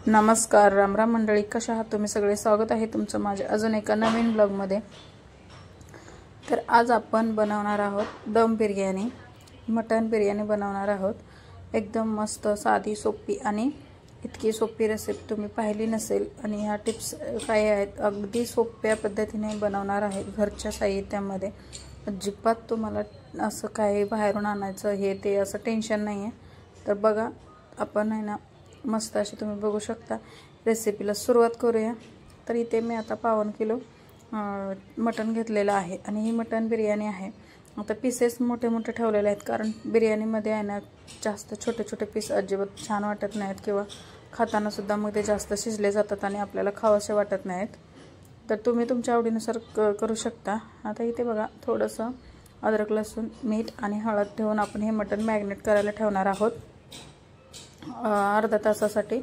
नमस्कार, रामराम मंडळी, कशा आहात तुम्ही सगळे? स्वागत आहे तुमचं माझ्या अजून एका नवीन ब्लॉगमध्ये। तर आज आपण बनवणार आहोत दम बिर्याणी, मटन बिर्याणी बनवणार आहोत। एकदम मस्त, साधी, सोपी आणि इतकी सोपी रेसिपी तुम्ही पाहिली नसेल। आणि ह्या टिप्स काय आहेत, अगदी सोप्या पद्धतीने बनवणार आहे घरच्या साहित्यामध्ये। अजिबात तुम्हाला असं काही बाहेरून आणायचं हे ते असं टेन्शन नाही आहे। तर बघा, आपण आहे ना मस्त अशी तुम्ही बघू शकता। रेसिपीला सुरुवात करूया। तर इथे मी आता 1.5 किलो मटन घेतलेलं आहे आणि ही मटन बिर्याणी आहे। आता पीसेस मोठे मोठे ठेवलेले आहेत, कारण बिर्याणीमध्ये आहे ना जास्त छोटे छोटे पीस अजिबात छान वाटत नाहीत, किंवा खाताना सुद्धा मग ते जास्त शिजले जातात आणि आपल्याला खावंसे वाटत नाहीत। तर तुम्ही तुमच्या आवडीनुसार करू शकता। आता इथे बघा, थोडंसं अद्रक, लसूण, मीठ आणि हळद ठेवून आपण हे मटन मॅरिनेट करायला ठेवणार आहोत अर्धा तासासाठी,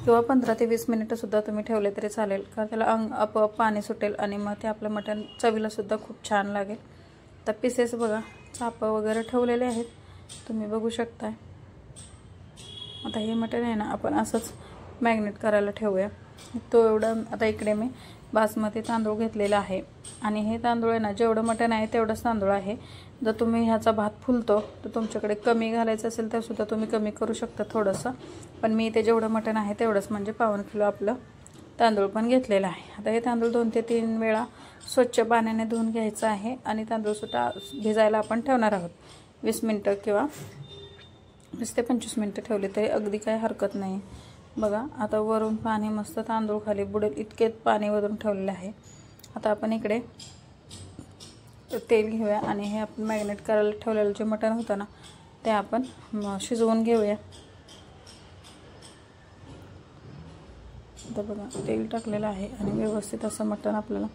किंवा 15 ते 20 मिनिटं सुद्धा तुम्ही ठेवले तरी चालेल, कारण त्याला आपोआप पाणी सुटेल आणि मग ते आपलं मटन चवीला सुद्धा खूप छान लागेल। तर पीसेस बघा, चाप वगैरे ठेवलेले आहेत, तुम्ही बघू शकता। आता हे मटन आहे ना आपण असंच मॅरिनेट करायला ठेवूया। तो एवढा, आता इकडे मी बासमती तांदूळ घेतलेला आहे आणि हे तांदूळ आहे ना, जेवढं मटन आहे तेवढंच तांदूळ आहे। जर तुम्ही ह्याचा भात फुलतो तर तुमच्याकडे कमी घालायचं असेल तर सुद्धा तुम्ही कमी करू शकता थोडंसं, पण मी इथे जेवढं मटन आहे तेवढंच, म्हणजे 1.25 किलो आपलं तांदूळ पण घेतलेला आहे। आता हे तांदूळ 2 ते 3 वेळा स्वच्छ पाण्याने धुवून घ्यायचं आहे आणि तांदूळ सुद्धा भिजायला आपण ठेवणार आहोत 20 मिनिटं किंवा 20 ते 25 मिनिटं ठेवले तरी अगदी काही हरकत नाही। बघा, आता वरून पाणी मस्त तांदूळ खाली बुडेल इतके पाणी वरून ठेवलेले आहे। आता आपण इकडे तेल घेऊया आणि हे आपण मॅरिनेट करायला ठेवलेलं जे मटण होतं ना ते आपण शिजवून घेऊया। आता बघा, तेल टाकलेलं आहे आणि व्यवस्थित असं मटण आपल्याला,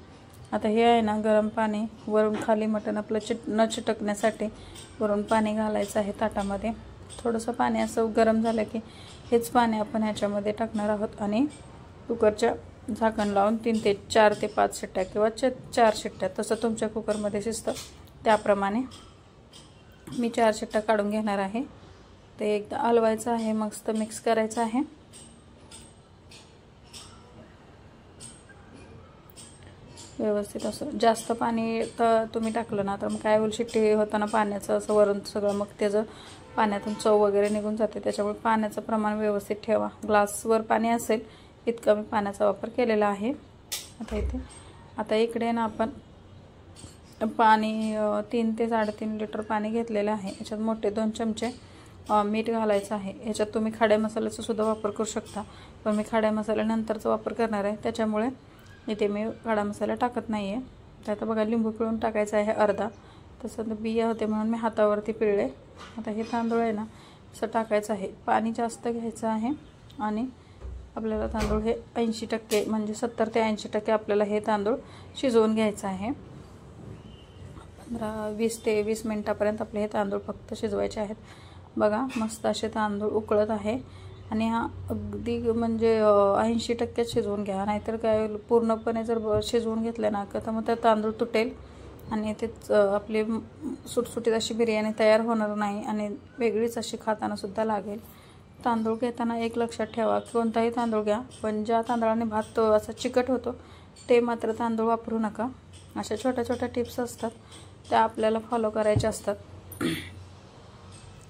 आता हे आहे ना गरम पाणी, वरून खाली मटण आपलं न चिटकण्यासाठी वरून पाणी घालायचं आहे ताटामध्ये। थोडंसं पाणी असं गरम झालं की हेच पाणी आपण ह्याच्यामध्ये टाकणार आहोत आणि कुकरच्या झाकण लावून 4 ते 5 शिट्ट्या किंवा 4 शिट्ट्या, तसं तुमच्या कुकरमध्ये शिजतं त्याप्रमाणे मी 4 शिट्ट्या काढून घेणार आहे। ते एकदा हलवायचं आहे, मस्त मिक्स करायचं आहे। व्यवस्थित असं जास्त पाणी तर तुम्ही टाकलं ना तर मग काय होईल, शिट्टी होताना पाण्याचं असं वरून सगळं मग त्याचं पाण्यातून चव वगैरे निघून जाते। त्याच्यामुळे पाण्याचं प्रमाण व्यवस्थित ठेवा। ग्लासवर पाणी असेल इतका मी पाण्याचा वापर केलेला आहे। आता इकडे ना आपण पाणी 3 ते 3.5 लिटर पाणी घेतलेलं आहे। याच्यात मोठे 2 चमचे मीठ घालायचं आहे। याच्यात तुम्ही खड्या मसाल्याचा सुद्धा वापर करू शकता, पण मी खड्या मसाल्यानंतरचा वापर करणार आहे, त्याच्यामुळे इथे मी खडा मसाला टाकत नाही आहे। तर आता बघा, लिंबू पिळून टाकायचं आहे अर्धा, तसं बिया होते म्हणून मी हातावरती पिळले। आता हे तांदूळ आहे ना असं टाकायचं आहे, पाणी जास्त घ्यायचं आहे आणि आपल्याला तांदूळ हे 80% म्हणजे 70 ते 80% आपल्याला हे तांदूळ शिजवून घ्यायचं आहे। 20 ते 20 मिनिटापर्यंत आपले हे तांदूळ फक्त शिजवायचे आहेत। बघा, मस्त असे तांदूळ उकळत आहे आणि हा अगदी म्हणजे 80% शिजवून घ्या, नाहीतर काय पूर्णपणे जर शिजवून घेतलं ना तर मग त्या तांदूळ तुटेल आणि तेच आपली सुटसुटीत अशी बिर्याणी तयार होणार नाही आणि वेगळीच अशी खाताना सुद्धा लागेल। तांदूळ घेताना एक लक्षात ठेवा, कोणताही तांदूळ घ्या, पण ज्या तांदळाने भात असा चिकट होतो ते मात्र तांदूळ वापरू नका। अशा छोट्या छोट्या टिप्स असतात, त्या आपल्याला फॉलो करायच्या असतात।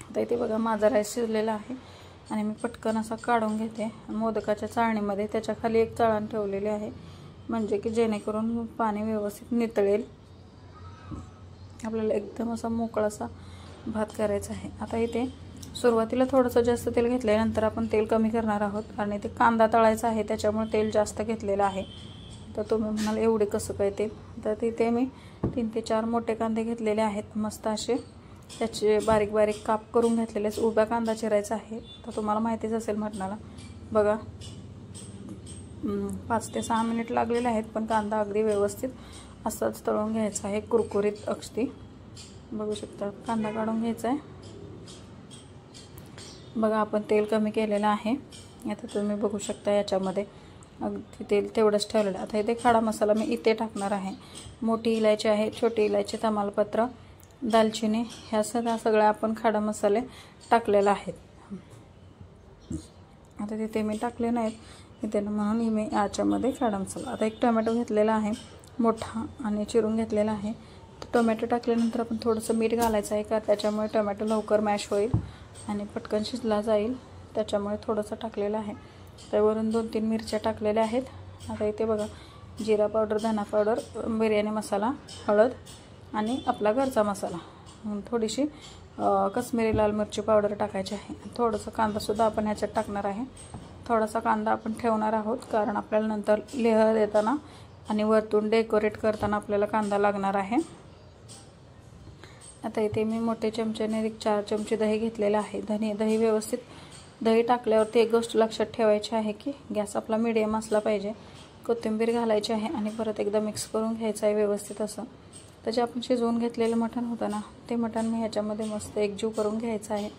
आता इथे बघा, माझा राईस शिजलेला आहे आणि मी पटकन असा काढून घेते। मोदकाच्या चाळणीमध्ये त्याच्या खाली एक चाळण ठेवलेली आहे, म्हणजे की जेणेकरून पाणी व्यवस्थित नितळेल। आपल्याला एकदम असा मोकळासा भात करायचा आहे। आता इथे सुरुवातीला थोडंसं जास्त तेल घेतल्यानंतर आपण तेल कमी करणार आहोत आणि ते कांदा तळायचा आहे, त्याच्यामुळे तेल जास्त घेतलेलं आहे। तर तुम्ही म्हणाल एवढे कसं काय तेल, तर तिथे मी 3 ते 4 मोठे कांदे घेतलेले आहेत, मस्त असे त्याचे बारीक बारीक काप करून घेतलेले। उभा कांदा चिरायचा आहे, तर तुम्हाला माहितीच असेल मटणाला। बघा, 5 ते 6 मिनिट लागलेले आहेत, पण कांदा अगदी व्यवस्थित असाच तळून घ्यायचा आहे, कुरकुरीत अगदी। बघू शकता, कांदा काढून घ्यायचा आहे। बघा, आपण तेल कमी केलेलं आहे, आता तुम्ही बघू शकता याच्यामध्ये अगदी तेल तेवढंच ठेवलेलं आहे। आता इथे खडा मसाला मी इथे टाकणार आहे। मोठी इलायची आहे, छोटी इलायची, तमालपत्र, दालचिनी, ह्या सगळ्या आपण खडा मसाले टाकलेला आहेत। आता तिथे मी टाकले नाहीत इथे म्हणून मी याच्यामध्ये काढा मसाला. आता एक टोमॅटो घेतलेला आहे मोठा आणि चिरून घेतलेला आहे. टोमॅटो टाकल्यानंतर आपण थोडंसं मीठ घालायचं आहे का त्याच्यामुळे टोमॅटो लवकर मॅश होईल आणि पटकन शिजला जाईल, त्याच्यामुळे थोडंसं टाकलेलं आहे. त्यावरून 2-3 मिरच्या टाकलेल्या आहेत. आता इथे बघा जिरा पावडर, धना पावडर, बिर्याणी मसाला, हळद आणि आपला घरचा मसाला, थोडीशी काश्मीरी लाल मिरची पावडर टाकायची आहे. थोडंसं कांदासुद्धा आपण ह्याच्यात टाकणार आहे. थोडासा कांदा आपण ठेवणार आहोत कारण आपल्याला नंतर लेअर देताना आणि वरतून डेकोरेट करताना आपल्याला कांदा लागणार आहे. आता इथे मी मोठे चमच्याने 4 चमचे दही घेतलेला आहे. दही व्यवस्थित दही टाकल्यावरती एक गोष्ट लक्षात ठेवायची आहे की गॅस आपला मीडियम असला पाहिजे. कोथिंबीर घालायची आहे आणि परत एकदा मिक्स करून घ्यायचं आहे व्यवस्थित असं. तर जे आपण शिजवून घेतलेलं मटण होतं ना ते मटण मी ह्याच्यामध्ये मस्त एकजीव करून घ्यायचं आहे.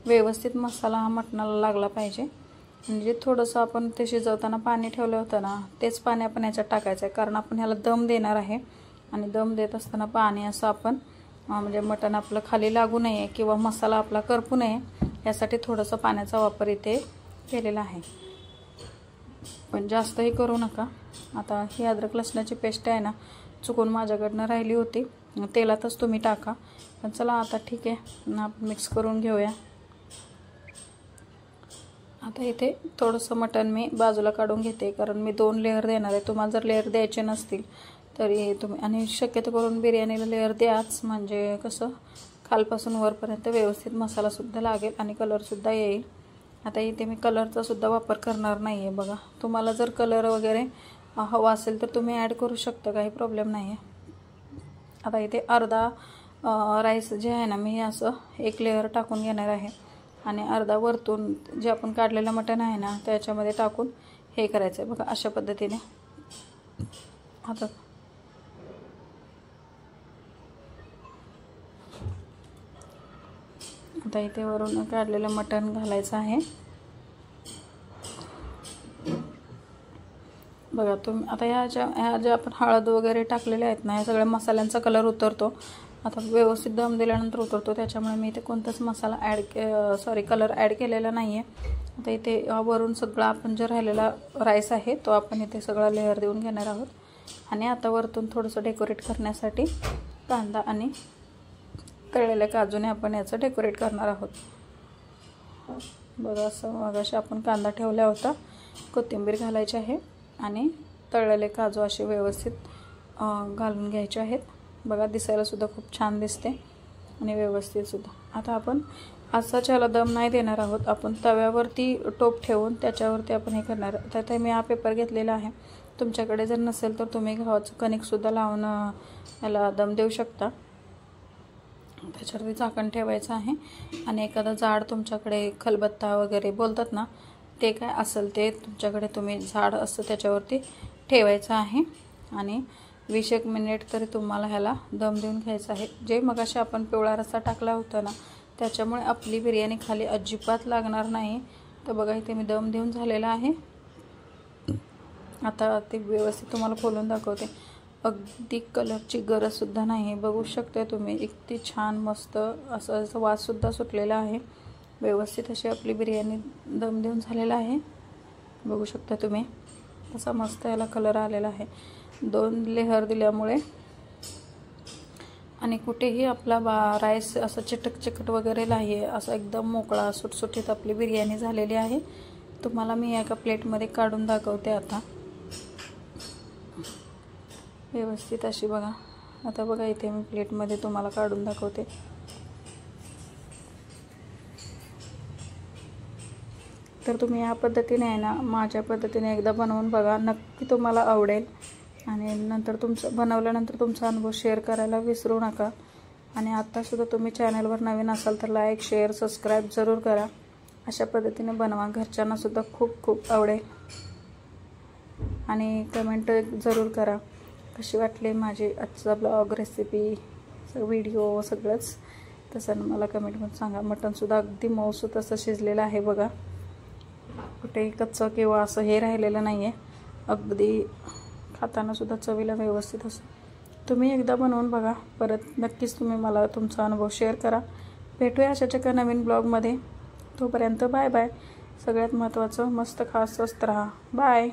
व्यवस्थित मसाला हा मटणाला लागला पाहिजे. म्हणजे थोडंसं आपण ते शिजवताना पाणी ठेवलं होतं ना तेच पाणी आपण ह्याच्यात टाकायचं आहे कारण आपण ह्याला दम देणार आहे आणि दम देत असताना पाणी असं आपण म्हणजे मटण आपलं खाली लागू नये किंवा मसाला आपला करपू नये यासाठी थोडंसं पाण्याचा वापर इथे केलेला आहे, पण जास्तही करू नका. आता ही अद्रक लसणाची पेस्ट आहे ना चुकून माझ्याकडनं राहिली होती, तेलातच तुम्ही टाका. पण चला आता ठीक आहे आपण मिक्स करून घेऊया. आता इथे थोडंसं मटण मी बाजूला काढून घेते कारण मी 2 लेअर देणार आहे. तुम्हाला जर लेअर द्यायचे नसतील तरी तुम्ही, आणि शक्यतो करून बिर्याणीला लेअर द्याच म्हणजे कसं खालपासून वरपर्यंत व्यवस्थित मसालासुद्धा लागेल आणि कलरसुद्धा येईल. आता इथे मी कलरचा सुद्धा वापर करणार नाही आहे. बघा तुम्हाला जर कलर वगैरे हवा असेल तर तुम्ही ॲड करू शकता, काही प्रॉब्लेम नाही आहे. आता इथे अर्धा राईस जे आहे ना मी असं 1 लेअर टाकून घेणार आहे आणि अर्धा वरतून जे आपण काढलेलं मटण आहे ना त्याच्यामध्ये टाकून हे करायचं आहे. बघा अशा पद्धतीने. आता इथे वरून काढलेलं मटण घालायचं आहे. बघा तुम्ही आता ह्या ज्या आपण हळद वगैरे टाकलेल्या आहेत ना ह्या सगळ्या मसाल्यांचा कलर उतरतो. आता व्यवस्थित दम दिल्यानंतर उतरतो, त्याच्यामुळे मी इथे कोणताच मसाला कलर ॲड केलेला नाही आहे. आता इथे वरून सगळा आपण जो राहिलेला राईस आहे तो आपण इथे सगळा लेअर देऊन घेणार आहोत आणि आता वरतून थोडंसं डेकोरेट करण्यासाठी कांदा आणि तळलेल्या काजूने आपण याचं डेकोरेट करणार आहोत. बघा असं मगाशी आपण कांदा ठेवला होता, कोथिंबीर घालायची आहे आणि तळलेले काजू असे व्यवस्थित घालून घ्यायचे आहेत. बघा दिसायला सुद्धा खूप छान दिसते आणि व्यवस्थित सुद्धा. आता आपण असाच याला दम नाही देणार आहोत, आपण तव्यावरती टोप ठेवून त्याच्यावरती आपण हे करणार. तर ते मी हा पेपर घेतलेला आहे. तुमच्याकडे जर नसेल तर तुम्ही गव्हाचं कणिकसुद्धा लावून याला दम देऊ शकता. त्याच्यावरती झाकण ठेवायचं आहे आणि एखादा जाड तुमच्याकडे खलबत्ता वगैरे बोलतात ना ते काय असेल ते तुमच्याकडे तुम्ही झाड असं त्याच्यावरती ठेवायचं आहे आणि 20 मिनिट तरी तुम्हाला ह्याला दम देऊन घ्यायचं आहे. जे मगाशी आपण पिवळा रस्सा टाकला होता ना त्याच्यामुळे आपली बिर्याणी खाली अजिबात लागणार नाही. तर बघा इथे मी दम देऊन झालेला आहे. आता ते व्यवस्थित तुम्हाला खोलून दाखवते. अगदी कलरची गरजसुद्धा नाही, बघू शकता तुम्ही. इतकी छान मस्त असं वाससुद्धा सुटलेला आहे. व्यवस्थित अशी आपली बिर्याणी दम देऊन झालेला आहे, बघू शकता तुम्ही. असा मस्त याला कलर आलेला आहे 2 लेहर दिल्यामुळे. आणि कुठेही आपला राईस असं चिकट वगैरे नाही आहे, असं एकदम मोकळा सुटसुटीत आपली बिर्याणी झालेली आहे. तुम्हाला मी एका प्लेटमध्ये काढून दाखवते आता व्यवस्थित अशी. बघा आता बघा इथे मी प्लेटमध्ये तुम्हाला काढून दाखवते. तर तुम्ही या पद्धतीने आहे ना माझ्या पद्धतीने एकदा बनवून बघा, नक्की तुम्हाला आवडेल. आणि नंतर बनवल्यानंतर तुमचा अनुभव शेअर करायला विसरू नका. आणि आत्तासुद्धा तुम्ही चॅनलवर नवीन असाल तर लाईक शेअर सबस्क्राईब जरूर करा. अशा पद्धतीने बनवा, घरच्यांनासुद्धा खूप खूप आवडेल. आणि कमेंट जरूर करा कशी वाटली माझी आजचा ब्लॉग, रेसिपी, व्हिडिओ सगळंच. तसं मला कमेंटमध्ये सांगा. मटणसुद्धा अगदी मऊसूत असं शिजलेलं आहे बघा, कुठेही कच्चं किंवा असं हे राहिलेलं नाही आहे. अगदी खातानासुद्धा चवीला व्यवस्थित असं. तुम्ही एकदा बनवून बघा, परत नक्कीच तुम्ही मला तुमचा अनुभव शेअर करा. भेटूया अशाच एका नवीन ब्लॉगमध्ये. तोपर्यंत बाय बाय. सगळ्यात महत्त्वाचं मस्त खा, स्वस्त राहा. बाय.